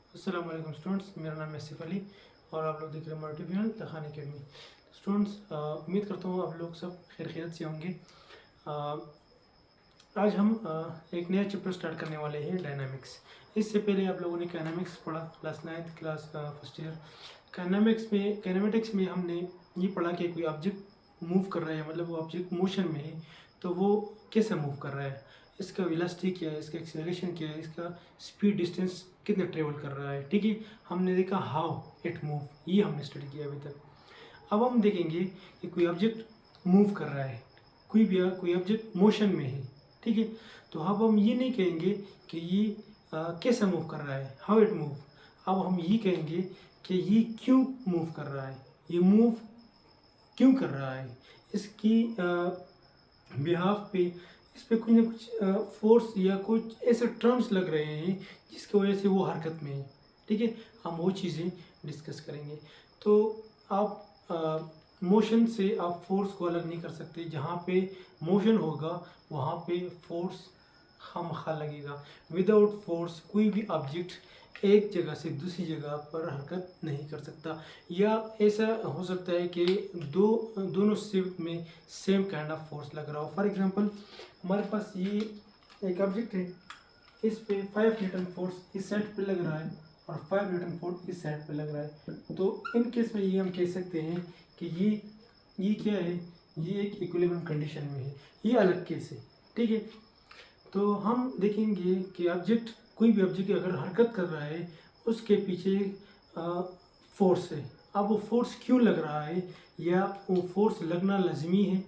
अस्सलाम वालेकुम स्टूडेंट्स, मेरा नाम है सिफ अली और आप लोग देख रहे हैं मोटिवेशनल तखान अकेडमी। स्टूडेंट्स, उम्मीद करता हूँ आप लोग सब खैरियत से होंगे। आज हम एक नया चैप्टर स्टार्ट करने वाले हैं, डायनामिक्स। इससे पहले आप लोगों ने काइनेमिक्स पढ़ा, class 9th class first year. Kinematics में हमने ये पढ़ा कि कोई ऑब्जेक्ट मूव कर रहा है, मतलब वो ऑब्जेक्ट मोशन में है तो वो कैसे मूव कर रहा है, इसका वेलोसिटी क्या है, इसका एक्सेलरेशन क्या है, इसका स्पीड डिस्टेंस कितना ट्रेवल कर रहा है। ठीक है, हमने देखा हाउ इट मूव, ये हमने स्टडी किया अभी तक। अब हम देखेंगे कि कोई ऑब्जेक्ट मूव कर रहा है, कोई ऑब्जेक्ट मोशन में है। ठीक है, तो अब हम ये नहीं कहेंगे कि ये कैसे मूव कर रहा है, हाउ इट मूव। अब हम ये कहेंगे कि ये क्यों मूव कर रहा है, ये मूव क्यों कर रहा है, इसकी बिहाफ पे इस पे कुछ ना कुछ फोर्स या कुछ ऐसे टर्म्स लग रहे हैं जिसकी वजह से वो हरकत में है। ठीक है, हम वो चीज़ें डिस्कस करेंगे। तो आप मोशन से आप फोर्स को अलग नहीं कर सकते। जहाँ पे मोशन होगा वहाँ पे फोर्स खामखा लगेगा। विदाउट फोर्स कोई भी ऑब्जेक्ट एक जगह से दूसरी जगह पर हरकत नहीं कर सकता, या ऐसा हो सकता है कि दोनों शिफ्ट में सेम काइंड ऑफ फोर्स लग रहा हो। फॉर एग्जांपल, हमारे पास ये एक ऑब्जेक्ट है, इस पे 5 न्यूटन फोर्स इस साइड पे लग रहा है और 5 न्यूटन फोर्स इस साइड पे लग रहा है। तो इन केस में ये हम कह सकते हैं कि ये क्या है, ये एक इक्विलिब्रियम कंडीशन में है, ये अलग केस है। ठीक है, तो हम देखेंगे कि कोई भी ऑब्जेक्ट अगर हरकत कर रहा है उसके पीछे फोर्स है। अब वो फोर्स क्यों लग रहा है या वो फोर्स लगना लाजमी है,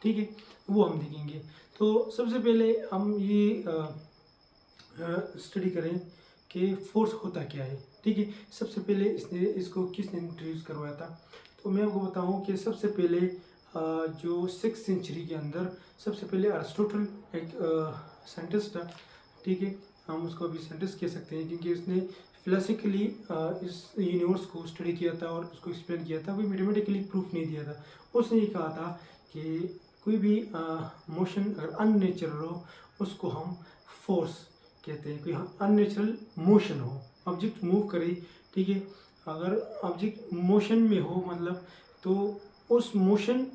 ठीक है, वो हम देखेंगे। तो सबसे पहले हम ये स्टडी करें कि फोर्स होता क्या है। ठीक है, सबसे पहले इसको किसने इंट्रोड्यूस करवाया था, तो मैं आपको बताऊं कि सबसे पहले जो 6th सेंचुरी के अंदर सबसे पहले अरिस्टोटल एक साइंटिस्ट था। ठीक है, हम उसको अभी साइंटिस्ट कह सकते हैं क्योंकि उसने फिलोसफिकली इस यूनिवर्स को स्टडी किया था और उसको एक्सप्लेन किया था, कोई मैथमेटिकली प्रूफ नहीं दिया था। उसने ये कहा था कि कोई भी मोशन अगर अननेचुरल हो उसको हम फोर्स कहते हैं। कोई अननेचुरल मोशन हो, ऑब्जेक्ट मूव करे, ठीक है, अगर ऑब्जेक्ट मोशन में हो मतलब, तो उस मोशन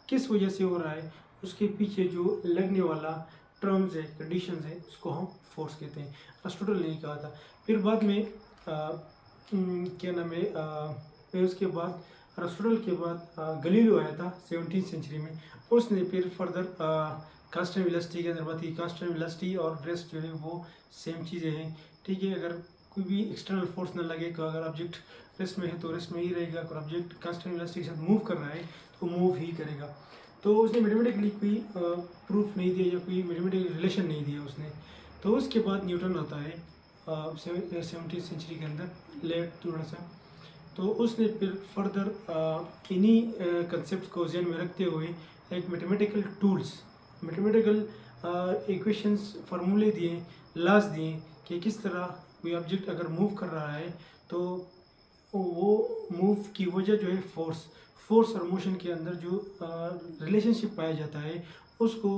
किस वजह से हो रहा है, उसके पीछे जो लगने वाला टर्म्स है, कंडीशंस है, उसको हम फोर्स कहते हैं। अरिस्टोटल ने कहा था। फिर बाद में क्या नाम है, फिर उसके बाद अरिस्टोटल के बाद गलीलियो आया था 17th सेंचुरी में। उसने फिर फर्दर कांस्टेंट वेलोसिटी के अंदर बात की। कांस्टेंट वेलोसिटी और रेस्ट जो है वो सेम चीज़ें हैं। ठीक है, अगर कोई भी एक्सटर्नल फोर्स न लगे, तो अगर ऑब्जेक्ट रेस्ट में है तो रेस्ट में ही रहेगा, अगर ऑब्जेक्ट कांस्टेंट वेलोसिटी के साथ मूव कर रहा है तो मूव ही करेगा। तो उसने मैथमेटिकली कोई प्रूफ नहीं दिया या कोई मैथमेटिकल रिलेशन नहीं दिया उसने। तो उसके बाद न्यूटन आता है 17th सेंचुरी के अंदर, लेट थोड़ा सा। तो उसने फिर फर्दर इन्हीं कंसेप्ट को जहन में रखते हुए एक मैथमेटिकल इक्वेशंस फार्मूले दिए, लॉज दिए कि किस तरह कोई ऑब्जेक्ट अगर मूव कर रहा है तो वो मूव की वजह जो है फोर्स और मोशन के अंदर जो रिलेशनशिप पाया जाता है उसको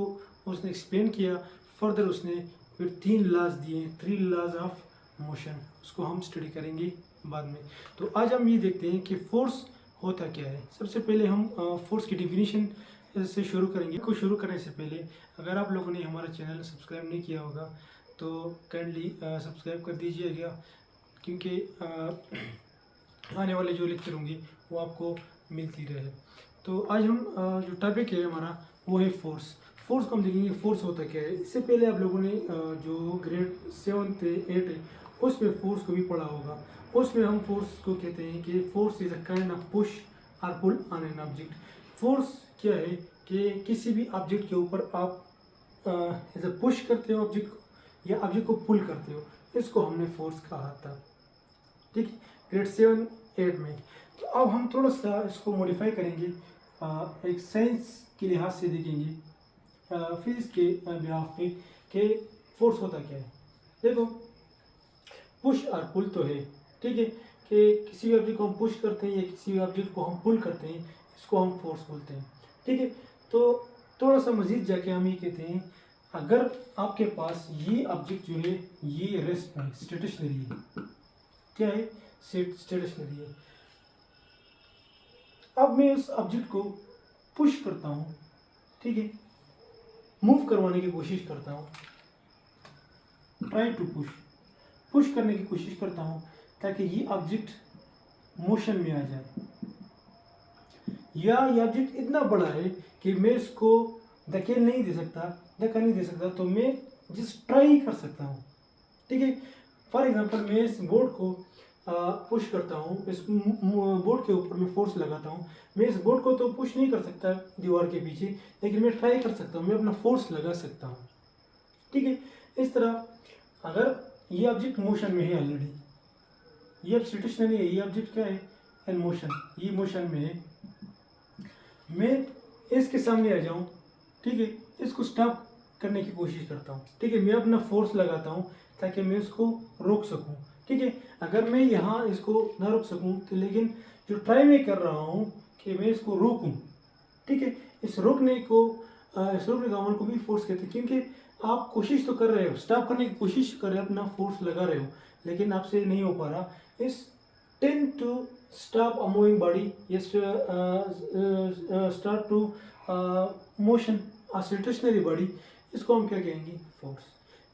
उसने एक्सप्लेन किया। फर्दर उसने फिर 3 लॉज दिए, 3 लॉज ऑफ मोशन, उसको हम स्टडी करेंगे बाद में। तो आज हम ये देखते हैं कि फोर्स होता क्या है। सबसे पहले हम फोर्स की डिफिनीशन से शुरू करेंगे। को शुरू करने से पहले अगर आप लोगों ने हमारा चैनल सब्सक्राइब नहीं किया होगा तो काइंडली सब्सक्राइब कर दीजिएगा, क्योंकि आने वाले जो लेक्चर होंगे वो आपको मिलती रहे। तो आज हम जो टॉपिक है हमारा वो है फोर्स को हम देखेंगे फोर्स होता क्या है। इससे पहले आप लोगों ने जो ग्रेड 7th 8 है उसमें फोर्स को भी पढ़ा होगा। उसमें हम फोर्स को कहते हैं कि force is a kind of push और pull on an object. Force क्या है कि किसी भी ऑब्जेक्ट के ऊपर आप ऐसे पुश करते हो ऑब्जेक्ट को या ऑब्जेक्ट को पुल करते हो, इसको हमने फोर्स कहा था। ठीक है, ग्रेड 7 8 में। तो अब हम थोड़ा सा इसको मॉडिफाई करेंगे, एक साइंस के लिहाज से देखेंगे, फिजिक्स के बिहाफ पे कि फोर्स होता क्या है। देखो, पुश और पुल तो है, ठीक है, कि किसी भी ऑब्जेक्ट को हम पुश करते हैं या किसी भी ऑब्जेक्ट को हम पुल करते हैं, इसको हम फोर्स बोलते हैं। ठीक है, तो थोड़ा सा मजीद जाके हम ये कहते हैं, अगर आपके पास ये ऑब्जेक्ट जो है ये रेस्ट में स्टेशनरी है, क्या है, स्टेशनरी है। अब मैं उस ऑब्जेक्ट को पुश करता हूँ, ठीक है, मूव करवाने की कोशिश करता हूँ, ट्राई टू पुश करने की कोशिश करता हूँ ताकि ये ऑब्जेक्ट मोशन में आ जाए, या ये ऑब्जेक्ट इतना बड़ा है कि मैं इसको धक्का नहीं दे सकता, तो मैं जस्ट ट्राई कर सकता हूँ, ठीक है। फॉर एग्जांपल मैं इस बोर्ड को पुश करता हूँ, इस बोर्ड के ऊपर मैं फोर्स लगाता हूँ। मैं इस बोर्ड को तो पुश नहीं कर सकता दीवार के पीछे, लेकिन मैं ट्राई कर सकता हूँ, मैं अपना फोर्स लगा सकता हूँ, ठीक है। इस तरह अगर ये ऑब्जेक्ट मोशन में है ऑलरेडी, ये अब स्टेशनरी है, ये ऑब्जेक्ट क्या है, इन मोशन, ये मोशन में है, मैं इसके सामने आ जाऊं, ठीक है, इसको स्टॉप करने की कोशिश करता हूं, ठीक है, मैं अपना फोर्स लगाता हूं ताकि मैं इसको रोक सकूं, ठीक है। अगर मैं यहाँ इसको ना रोक सकूं तो लेकिन जो ट्राई मैं कर रहा हूं कि मैं इसको रोकूं, ठीक है, इस रोकने का अमल को भी फोर्स कहते हैं, क्योंकि आप कोशिश तो कर रहे हो, स्टॉप करने की कोशिश कर रहे हो, अपना फोर्स लगा रहे हो, लेकिन आपसे नहीं हो पा रहा। Is tend to stop a moving body, yes, start to motion a stationary body, इसको हम क्या कहेंगे, फोर्स।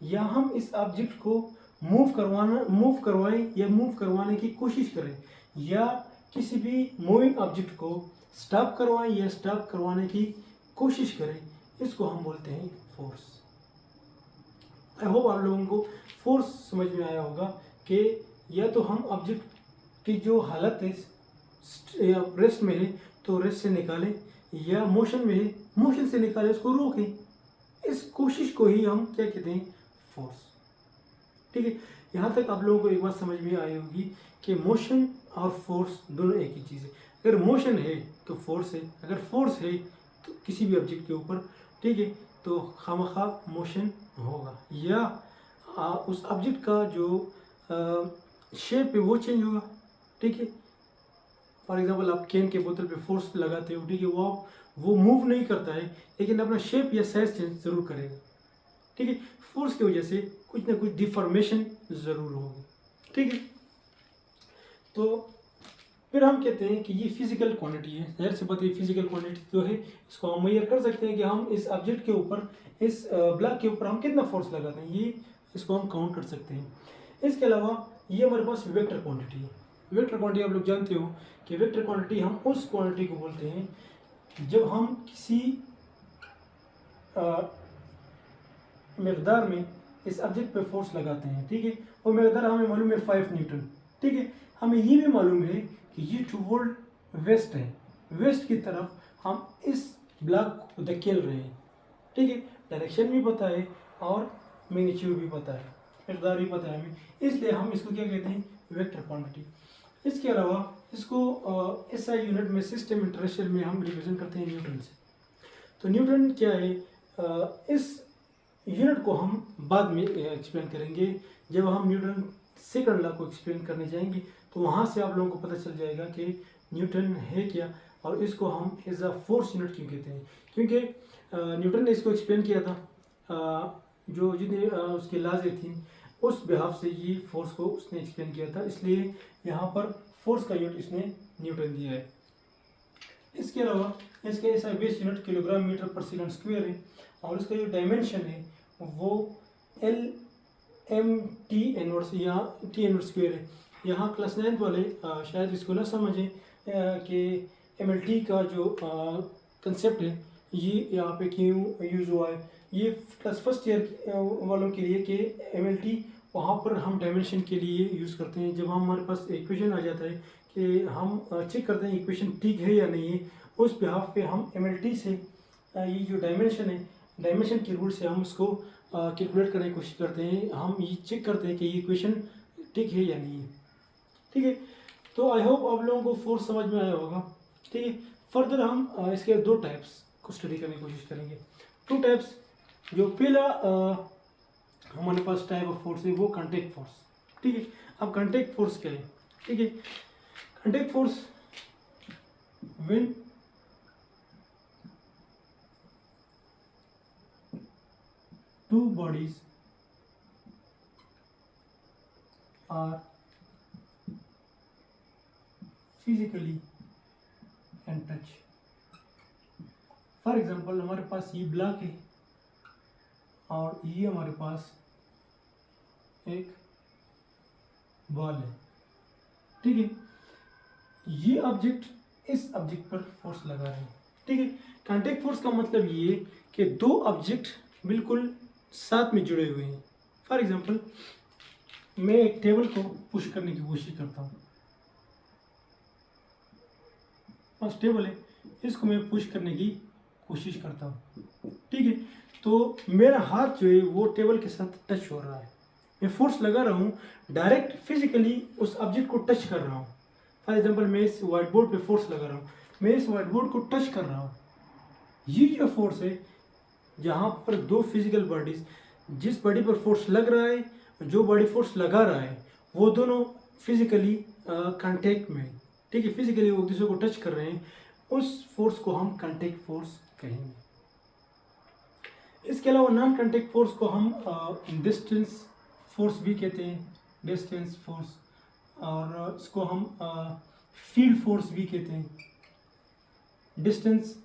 या हम इस ऑब्जेक्ट को मूव करवाएं या मूव करवाने की कोशिश करें, या किसी भी मूविंग ऑब्जेक्ट को स्टॉप करवाएं या स्टॉप करवाने की कोशिश करें, इसको हम बोलते हैं फोर्स। आई होप आप लोगों को फोर्स समझ में आया होगा कि या तो हम ऑब्जेक्ट की जो हालत है रेस्ट में है तो रेस्ट से निकालें, या मोशन में है मोशन से निकालें, उसको रोकें। इस कोशिश को ही हम क्या कहते हैं, फोर्स, ठीक है। यहाँ तक आप लोगों को एक बात समझ में आई होगी कि मोशन और फोर्स दोनों एक ही चीज़ है। अगर मोशन है तो फोर्स है, अगर फोर्स है तो किसी भी ऑब्जेक्ट के ऊपर, ठीक है, तो खामखा मोशन होगा, या उस ऑब्जेक्ट का जो शेप है वो चेंज होगा, ठीक है। फॉर एग्जांपल आप कैन के बोतल पे फोर्स लगाते हो, ठीक है, वो मूव नहीं करता है, लेकिन अपना शेप या साइज चेंज जरूर करेगा, ठीक है। फोर्स की वजह से कुछ ना कुछ डिफॉर्मेशन जरूर होगी, ठीक है। तो फिर हम कहते हैं कि ये फिजिकल क्वांटिटी है, जाहिर सी बात है फिजिकल क्वांटिटी तो है, इसको हम मेजर कर सकते हैं कि हम इस ऑब्जेक्ट के ऊपर, इस ब्लॉक के ऊपर हम कितना फोर्स लगाते हैं, ये इसको हम काउंट कर सकते हैं। इसके अलावा ये हमारे पास वेक्टर क्वांटिटी है। वेक्टर क्वांटिटी आप लोग जानते हो कि वेक्टर क्वांटिटी हम उस क्वांटिटी को बोलते हैं जब हम किसी मकदार में इस ऑब्जेक्ट पे फोर्स लगाते हैं, ठीक है। वो मकदार हमें मालूम है 5 न्यूटन, ठीक है। हमें ये भी मालूम है कि ये टूवर्ड वेस्ट है, वेस्ट की तरफ हम इस ब्लॉक को धकेल रहे हैं, ठीक है। डायरेक्शन भी पता है और मैग्नीट्यूड भी पता है, मकदार भी पता है हमें, इसलिए हम इसको क्या कहते हैं, वेक्टर क्वांटिटी। इसके अलावा इसको SI यूनिट में, सिस्टम इंटरनेशनल में हम रिप्रेजेंट करते हैं न्यूटन से। तो न्यूटन क्या है, इस यूनिट को हम बाद में एक्सप्लेन करेंगे, जब हम न्यूटन सेकंड लॉ को एक्सप्लेन करने जाएंगे तो वहाँ से आप लोगों को पता चल जाएगा कि न्यूटन है क्या, और इसको हम एज अ फोर्स यूनिट क्यों कहते हैं, क्योंकि न्यूटन ने इसको एक्सप्लेन किया था, जो जितने उसके लाजे थी उस बिहाफ से ये फोर्स को उसने एक्सप्लेन किया था, इसलिए यहाँ पर फोर्स का यूनिट इसने न्यूटन दिया है। इसके अलावा इसका ऐसा बेस यूनिट किलोग्राम मीटर पर सेकंड स्क्वायर है, और इसका जो डायमेंशन है वो LMT इनवर्स या T इनवर्स स्क्वायर है। यहाँ क्लास 9 वाले शायद इसको ना समझें कि MLT का जो कंसेप्ट है ये यहाँ पे क्यों यूज़ हुआ है। ये क्लास फर्स्ट ईयर वालों के लिए कि MLT वहाँ पर हम डायमेंशन के लिए यूज़ करते हैं। जब हमारे पास इक्वेशन आ जाता है कि हम चेक करते हैं इक्वेशन ठीक है या नहीं है, उस बिहाफ पे हम MLT से ये जो डायमेंशन है, डायमेंशन के रूल से हम उसको कैलकुलेट करने की कोशिश करते हैं, हम ये चेक करते हैं कि ये इक्वेशन ठीक है या नहीं है, ठीक है। तो आई होप आप लोगों को फोर्स समझ में आया होगा, ठीक है। फर्दर हम इसके दो टाइप्स को स्टडी करने की कोशिश करेंगे। टू टाइप्स, जो पहला हमारे पास टाइप ऑफ फोर्स है वो कॉन्टैक्ट फोर्स, ठीक है। अब कॉन्टैक्ट फोर्स क्या है, ठीक है। Contact force when two bodies are physically and touch. For example हमारे पास ये ब्लॉक है और ये हमारे पास एक बॉल है, ठीक है। ये ऑब्जेक्ट इस ऑब्जेक्ट पर फोर्स लगा रहे हैं, ठीक है। कांटेक्ट फोर्स का मतलब ये कि दो ऑब्जेक्ट बिल्कुल साथ में जुड़े हुए हैं। फॉर एग्जांपल मैं एक टेबल को पुश करने की कोशिश करता हूँ, बस टेबल है, इसको मैं पुश करने की कोशिश करता हूँ, ठीक है। तो मेरा हाथ जो है वो टेबल के साथ टच हो रहा है, मैं फोर्स लगा रहा हूँ, डायरेक्ट फिजिकली उस ऑब्जेक्ट को टच कर रहा हूँ। फॉर एग्जांपल मैं इस व्हाइट बोर्ड पे फोर्स लगा रहा हूँ, मैं इस व्हाइट बोर्ड को टच कर रहा हूँ। ये जो फोर्स है, जहाँ पर दो फिजिकल बॉडीज, जिस बॉडी पर फोर्स लग रहा है, जो बॉडी फोर्स लगा रहा है, वो दोनों फिजिकली कांटेक्ट में, ठीक है, फिजिकली वो एक दूसरे को टच कर रहे हैं, उस फोर्स को हम कांटेक्ट फोर्स कहेंगे। इसके अलावा नॉन कांटेक्ट फोर्स को हम डिस्टेंस फोर्स भी कहते हैं, डिस्टेंस फोर्स, और इसको हम फील्ड फोर्स भी कहते हैं, distance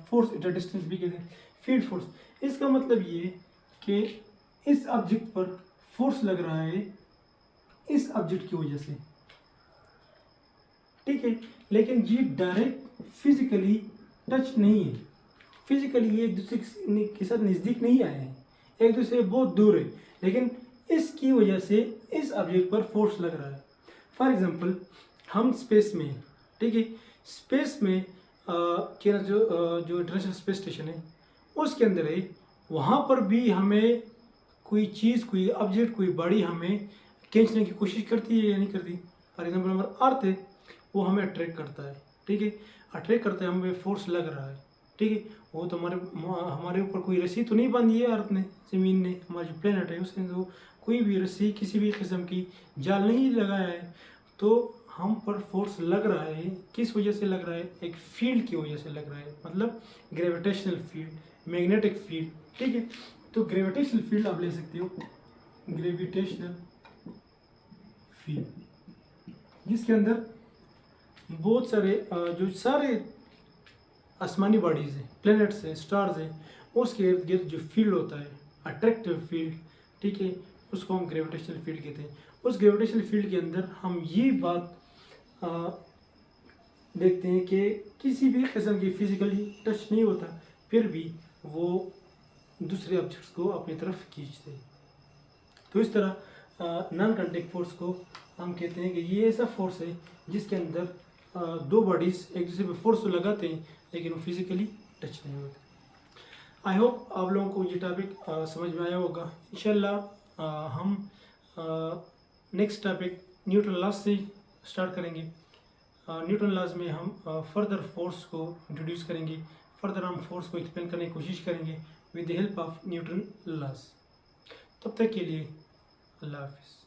force at a distance भी कहते हैं, फील्ड फोर्स। इसका मतलब ये कि इस ऑब्जेक्ट पर फोर्स लग रहा है इस ऑब्जेक्ट की वजह से, ठीक है, लेकिन ये डायरेक्ट फिजिकली टच नहीं है, फिजिकली ये एक दूसरे के साथ नज़दीक नहीं आए हैं, एक दूसरे से बहुत दूर है, लेकिन इसकी वजह से इस ऑब्जेक्ट पर फोर्स लग रहा है। फॉर एग्जांपल हम स्पेस में, ठीक है, स्पेस में क्या जो इंटरनेशनल स्पेस स्टेशन है उसके अंदर है, वहाँ पर भी हमें कोई चीज़, कोई ऑब्जेक्ट, कोई बॉडी हमें खींचने की कोशिश करती है या नहीं करती। फॉर एग्जांपल हमारा अर्थ है, वो हमें अट्रैक्ट करता है, ठीक है, अट्रैक्ट करता है, हमें फोर्स लग रहा है, ठीक है। वो तो हमारे ऊपर कोई रस्सी तो नहीं बांधी है अर्थ ने, ज़मीन ने, हमारा जो प्लेनेट है उसने तो कोई भी रस्सी, किसी भी किस्म की जाल नहीं लगाया है, तो हम पर फोर्स लग रहा है। किस वजह से लग रहा है? एक फील्ड की वजह से लग रहा है, मतलब ग्रेविटेशनल फील्ड, मैग्नेटिक फील्ड, ठीक है। तो ग्रेविटेशनल फील्ड आप ले सकते हो, ग्रेविटेशनल फील्ड, जिसके अंदर बहुत सारे जो सारे आसमानी बॉडीज हैं, प्लैनेट्स हैं, स्टार्स हैं, उसके इर्द गिर्द जो फील्ड होता है, अट्रैक्टिव फील्ड, ठीक है, उसको हम ग्रेविटेशनल फील्ड कहते हैं। उस ग्रेविटेशनल फील्ड के अंदर हम ये बात देखते हैं कि किसी भी किस्म की फिजिकली टच नहीं होता, फिर भी वो दूसरे ऑब्जेक्ट्स को अपनी तरफ खींचते हैं। तो इस तरह नॉन कांटेक्ट फोर्स को हम कहते हैं कि ये ऐसा फोर्स है जिसके अंदर दो बॉडीज एक दूसरे पे फोर्स तो लगाते हैं, लेकिन वो फिजिकली टच नहीं होते। आई होप आप लोगों को ये टॉपिक समझ में आया होगा। इंशाल्लाह हम नेक्स्ट टॉपिक न्यूटन लॉज से स्टार्ट करेंगे। न्यूटन लॉज में हम फर्दर फोर्स को इंट्रोड्यूस करेंगे, फर्दर हम फोर्स को एक्सप्लेन करने की कोशिश करेंगे with the help of Newton laws. तब तक के लिए अल्लाह हाफिज़।